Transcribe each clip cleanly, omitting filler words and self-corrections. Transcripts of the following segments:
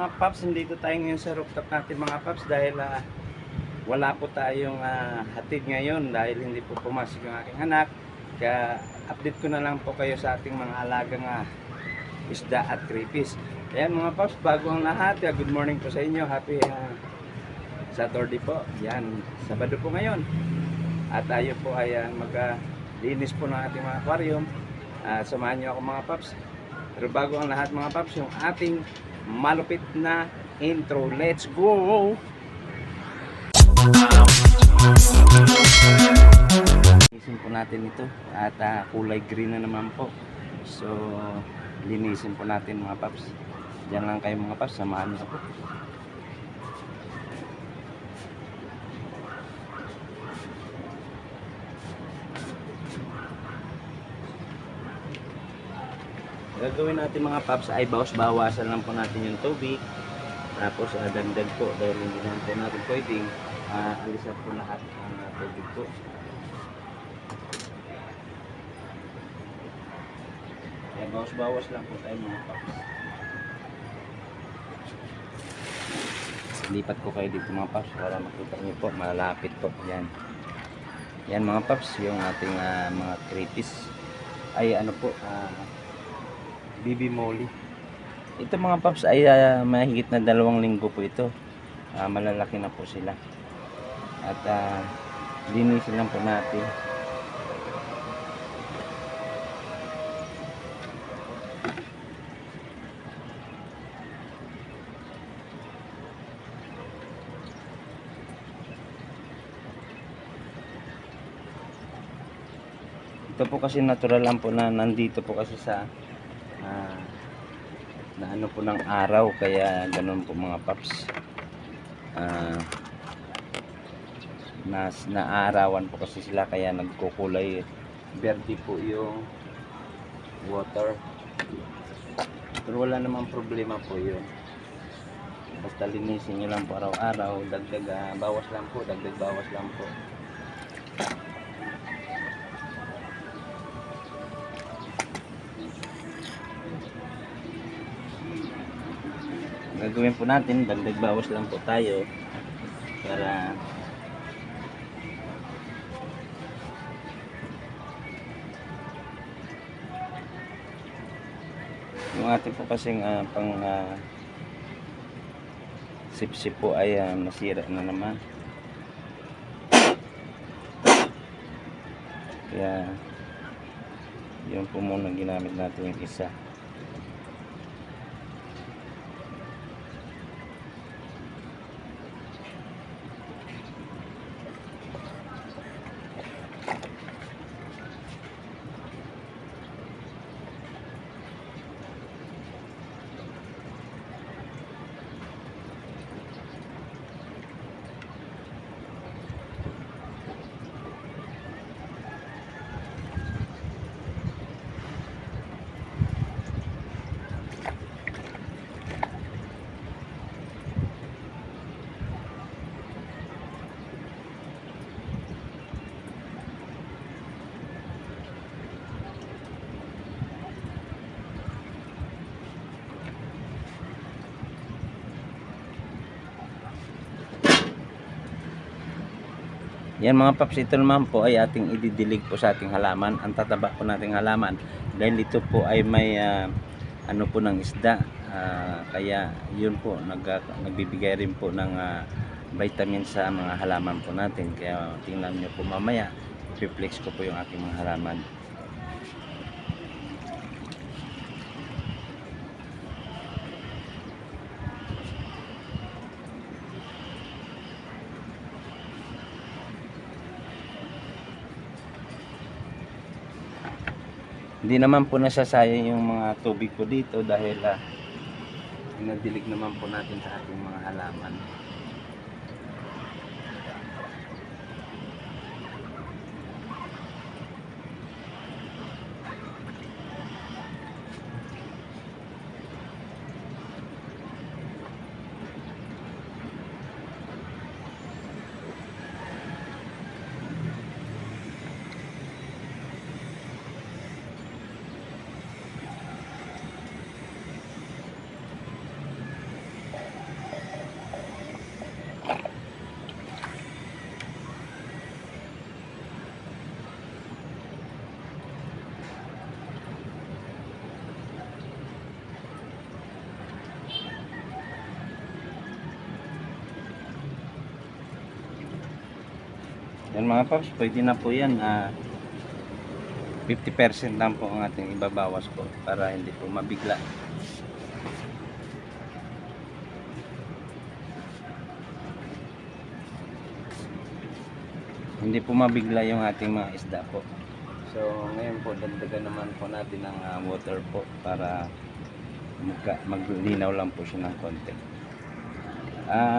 mga paps, nandito tayo ngayon sa rooftop natin mga paps dahil wala po tayong hatid ngayon dahil hindi po pumasok yung aking anak. Kaya update ko na lang po kayo sa ating mga alagang isda at crayfish. Ayan mga paps, bago ang lahat, good morning po sa inyo. Happy Saturday po. Yan, Sabado po ngayon. At tayo po ay maglinis po ng ating mga aquarium. Samahan nyo ako mga paps. Pero bago ang lahat mga paps, yung ating malupit na intro. Let's go! Linisin po natin ito at kulay green na naman po. So linisin po natin mga paps. Diyan lang kayo mga paps, samahan nyo po. Gagawin natin mga paps ay bawas-bawasan lang po natin yung tubig. Tapos dagdag po dahil hindi naman po natin pwedeng alisan po lahat ang tubig po. Kaya bawas-bawas lang po tayo mga paps. Lipat ko kayo dito mga paps para makita nyo po, malapit po. Yan. Yan mga paps, yung ating mga crayfish ay ano po, Bibi Molly. Ito mga paps ay mahigit na 2 linggo po ito. Malalaki na po sila. At linisin lang po natin. Ito po kasi natural lang po na nandito po kasi sa na ano po ng araw, kaya ganun po mga paps. Naarawan po kasi sila kaya nagkukulay verde po yung water. Pero wala namang problema po yun. Basta linisin nyo lang po araw-araw, dagdag bawas lang po, dagdag bawas lang po. Gagawin po natin, dagdag bawas lang po tayo para yung ating po kasing pang sip-sip po ay nasira na naman, kaya yun po muna ginamit natin yung isa. Yan mga paps, ito naman po ay ating ididilig po sa ating halaman. Ang tataba po nating halaman dahil ito po ay may ano po ng isda, kaya yun po nagbibigay rin po ng vitamin sa mga halaman po natin. Kaya tingnan nyo po mamaya, i-flex ko po yung aking mga halaman. Hindi naman po nasasayang yung mga tubig ko dito dahil inadilig naman po natin sa ating mga halaman. Yan mga paps, pwede na po yan. 50% lang po ang ating ibabawas po para hindi po mabigla. Hindi po mabigla yung ating mga isda po. So ngayon po dagdagan naman po natin ng water po para maglinaw lang po siya ng konti.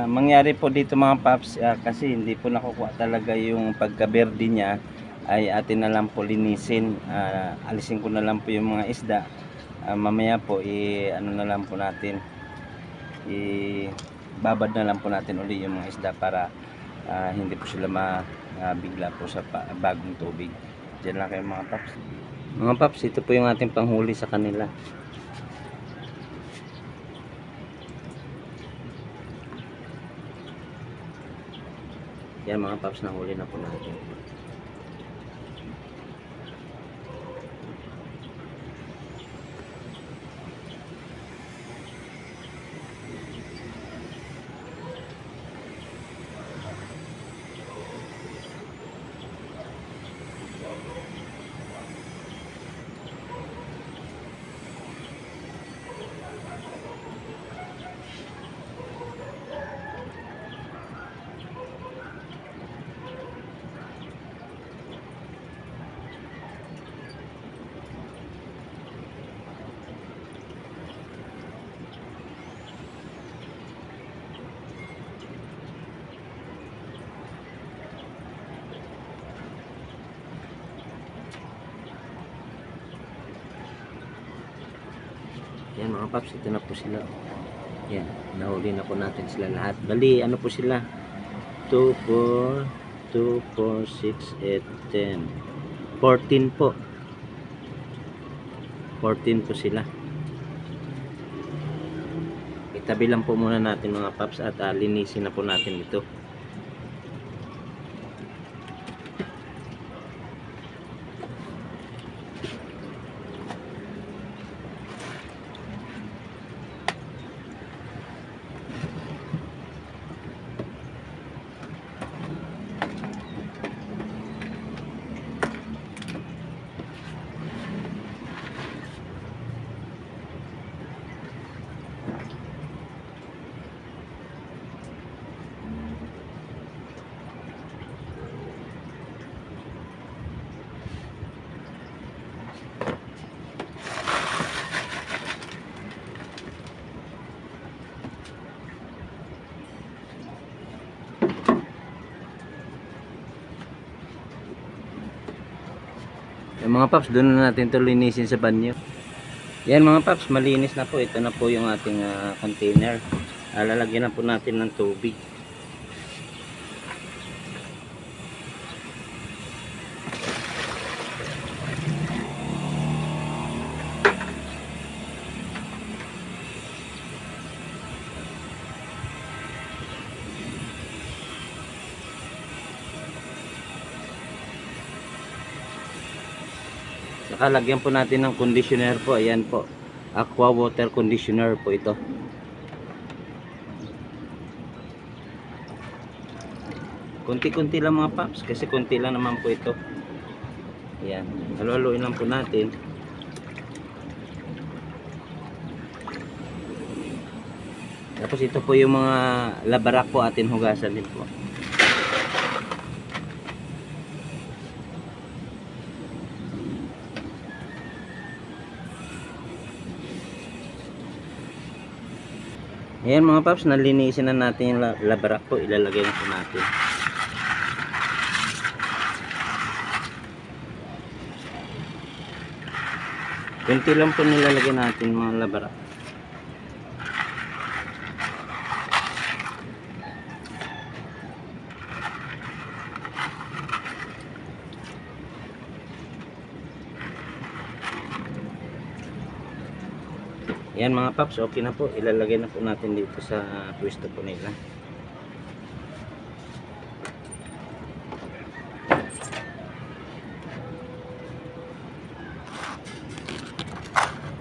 Mangyari po dito mga paps, kasi hindi po nakukuha talaga yung pagka-berde niya, ay atin na lang po linisin. Alisin ko na lang po yung mga isda. Mamaya po ano na lang po natin, babad na lang po natin uli yung mga isda para hindi po sila bigla po sa bagong tubig. Diyan lang kayo mga paps. Mga paps, ito po yung ating panghuli sa kanila. Yan mga paps, nahuli na po natin. Yan mga paps, ito na po sila. Yan, nahuli na po natin sila lahat. Bali, ano po sila? 2, 4, 2, 4, 6, 8, 10. 14 po. 14 po sila. Itabi lang po muna natin mga paps at linisin na po natin ito. Yung mga paps, doon na natin ito linisin sa banyo. Yan mga paps, malinis na po. Ito na po yung ating container. Lalagyan na po natin ng tubig. Saka lagyan po natin ng conditioner po. Ayan po, aqua water conditioner po ito. Kunti-kunti lang mga paps, kasi kunti lang naman po ito. Ayan, halo-haloin lang po natin. Tapos ito po yung mga labarak po atin hugasan din po. Ayan mga paps, nalinisin na natin yung labarak po. Ilalagay na po natin. Kunti lang po nilalagay natin mga labarak. Yan mga paps, okay na po. Ilalagay na po natin dito sa pwesto po nila.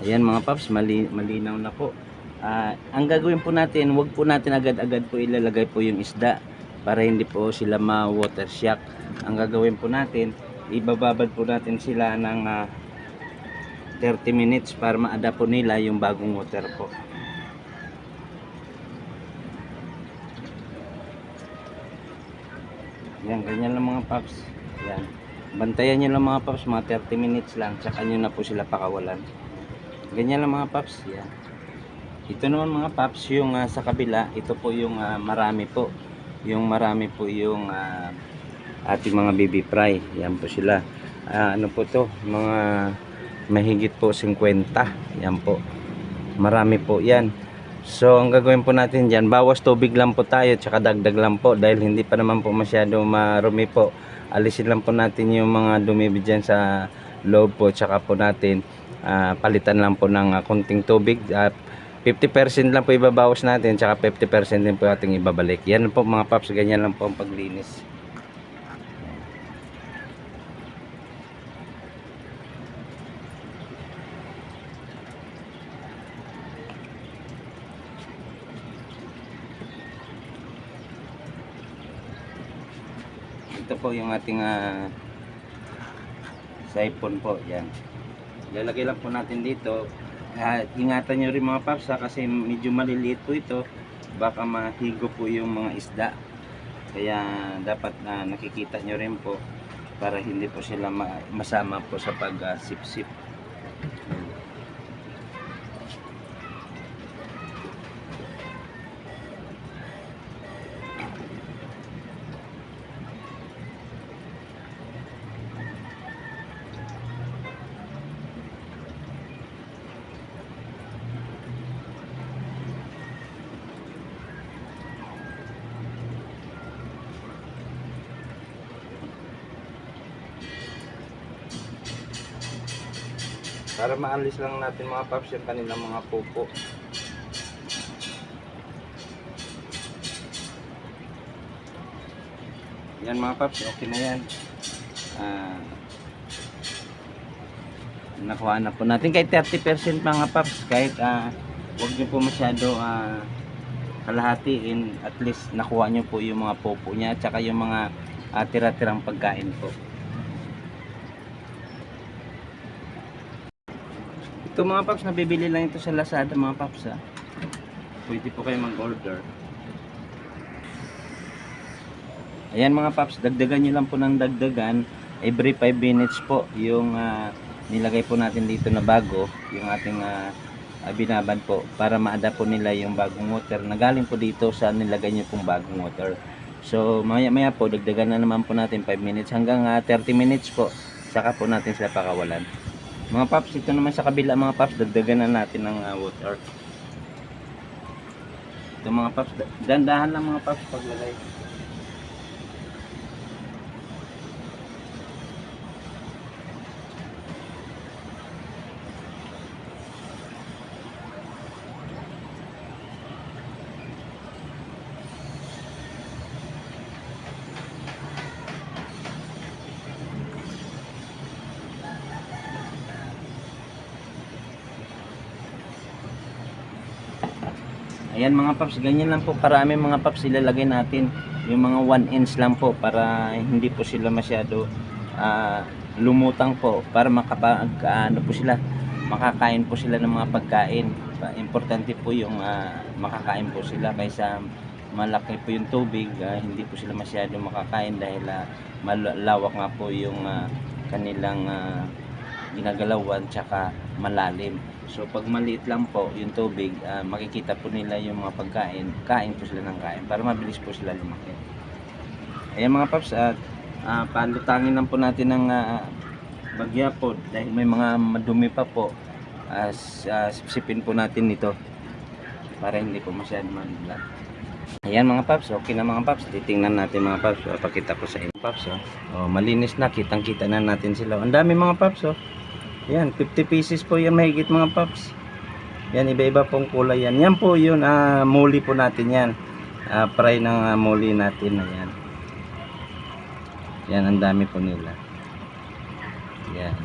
Ayan mga paps, malinaw na po. Ang gagawin po natin, wag po natin agad-agad po ilalagay po yung isda. para hindi po sila ma-water shock. Ang gagawin po natin, ibababad po natin sila ng 30 minutes para ma-adapt po nila yung bagong water po. Yan, ganyan lang mga paps. Yan. Bantayan nyo lang mga paps, mga 30 minutes lang. Tsaka nyo na po sila pakawalan. Ganyan lang mga paps. Yan. Ito naman mga paps, yung sa kabila, ito po yung marami po. Yung marami po yung ating mga baby fry. Yan po sila. Ano po to? Mga mahigit po 50. Yan po. Marami po yan. So, ang gagawin po natin dyan, bawas tubig lang po tayo, tsaka dagdag lang po, dahil hindi pa naman po masyado marumi po. Alisin lang po natin yung mga dumi dyan sa loob po, tsaka po natin palitan lang po ng konting tubig. 50% lang po ibabawas natin, tsaka 50% din po ating ibabalik. Yan po mga paps, ganyan lang po ang paglinis. Ito po yung ating siphon po, yan. Lalagay lang po natin dito. Ingatan nyo rin mga paps kasi medyo maliliit po ito, baka mahigo po yung mga isda, kaya dapat nakikita nyo rin po para hindi po sila masama po sa pag sip-sip. Para maalis lang natin mga paps yung kanilang mga pupo. Yan mga paps, okay na yan. Nakuha na po natin kahit 30% mga paps, kahit wag nyo po masyado kalahatiin, at least nakuha nyo po yung mga pupo nya at saka yung mga tira-tirang pagkain po. Ito mga paps, nabibili lang ito sa Lazada mga paps ha. Pwede po kayo mag-order. Ayan mga paps, dagdagan nyo lang po ng dagdagan. Every 5 minutes po yung nilagay po natin dito na bago, yung ating binabad po, para ma-adapt po nila yung bagong water na galing po dito sa nilagay nyo pong bagong water. So maya maya po, dagdagan na naman po natin 5 minutes hanggang 30 minutes po, saka po natin sila pakawalan. Mga paps, ito naman sa kabila mga paps, dagdagan na natin ng water. Ito mga paps, dandahan lang mga paps paglagay. Ayan mga paps, ganyan lang po parami mga paps ilalagay natin. Yung mga 1 inch lang po para hindi po sila masyado lumutang po, para ano po sila, makakain po sila ng mga pagkain. Importante po yung makakain po sila, kaysa malaki po yung tubig, hindi po sila masyado makakain dahil malawak nga po yung kanilang ginagalawan tsaka malalim. So pag maliit lang po yung tubig, makikita po nila yung mga pagkain, kain po sila ng kain para mabilis po sila lumaki. Ayan mga paps, palutangin lang po natin ng bagya po dahil may mga madumi pa po. Sipsipin po natin ito para hindi po masyado manulat. Ayan mga paps, okay na mga paps. Titingnan natin mga paps, pakita ko sa inyo paps. Malinis na, kitang kita na natin sila. Ang dami mga paps. Yan, 50 pieces po yan mahigit mga paps. Yan, iba-iba pong kulay yan. Yan po yun, muli po natin yan. Fry ng muli natin na yan. Yan, ang dami po nila. Yan.